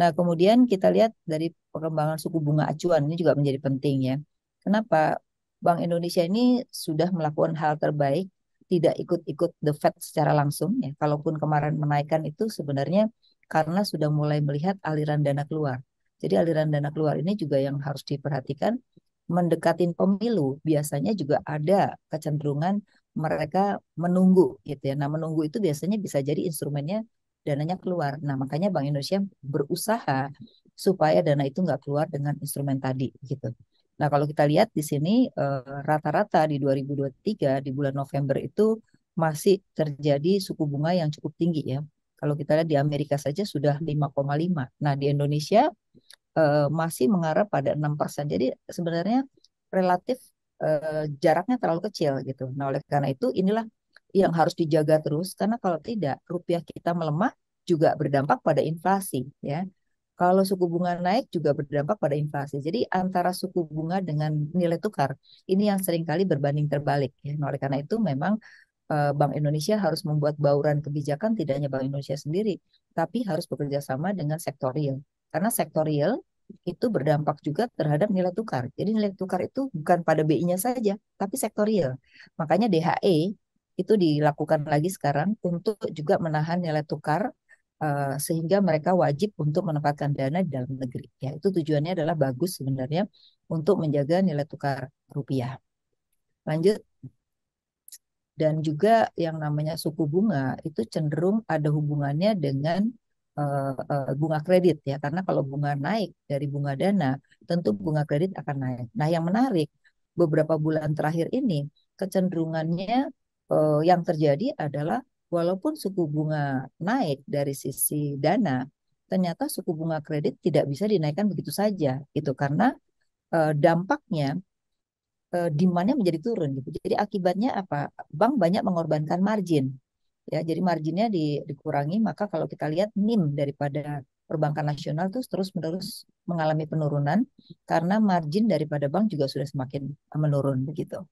Nah, kemudian kita lihat dari perkembangan suku bunga acuan ini juga menjadi penting ya. Kenapa? Bank Indonesia ini sudah melakukan hal terbaik, tidak ikut-ikut the Fed secara langsung ya. Kalaupun kemarin menaikkan itu sebenarnya karena sudah mulai melihat aliran dana keluar. Jadi aliran dana keluar ini juga yang harus diperhatikan. Mendekatin pemilu biasanya juga ada kecenderungan mereka menunggu gitu ya. Nah, menunggu itu biasanya bisa jadi instrumennya dananya keluar. Nah, makanya Bank Indonesia berusaha supaya dana itu nggak keluar dengan instrumen tadi gitu. Nah, kalau kita lihat di sini rata-rata di 2023 di bulan November itu masih terjadi suku bunga yang cukup tinggi ya. Kalau kita lihat di Amerika saja sudah 5,5. Nah, di Indonesia masih mengarah pada 6%. Jadi sebenarnya relatif jaraknya terlalu kecil gitu. Nah, oleh karena itu inilah yang harus dijaga terus karena kalau tidak rupiah kita melemah juga berdampak pada inflasi ya. Kalau suku bunga naik juga berdampak pada inflasi. Jadi antara suku bunga dengan nilai tukar ini yang seringkali berbanding terbalik ya. Nah, oleh karena itu memang Bank Indonesia harus membuat bauran kebijakan tidak hanya Bank Indonesia sendiri, tapi harus bekerja sama dengan sektor real. Karena sektor real itu berdampak juga terhadap nilai tukar. Jadi nilai tukar itu bukan pada BI-nya saja, tapi sektor real. Makanya DHE itu dilakukan lagi sekarang untuk juga menahan nilai tukar sehingga mereka wajib untuk menempatkan dana di dalam negeri. Ya, itu tujuannya adalah bagus sebenarnya untuk menjaga nilai tukar rupiah. Lanjut. Dan juga yang namanya suku bunga itu cenderung ada hubungannya dengan bunga kredit ya, karena kalau bunga naik dari bunga dana, tentu bunga kredit akan naik. Nah, yang menarik beberapa bulan terakhir ini kecenderungannya yang terjadi adalah walaupun suku bunga naik dari sisi dana, ternyata suku bunga kredit tidak bisa dinaikkan begitu saja gitu karena dampaknya demand-nya menjadi turun gitu. Jadi akibatnya apa? Bank banyak mengorbankan margin. Ya, jadi marginnya dikurangi, maka kalau kita lihat NIM daripada perbankan nasional terus terus-menerus mengalami penurunan karena margin daripada bank juga sudah semakin menurun begitu.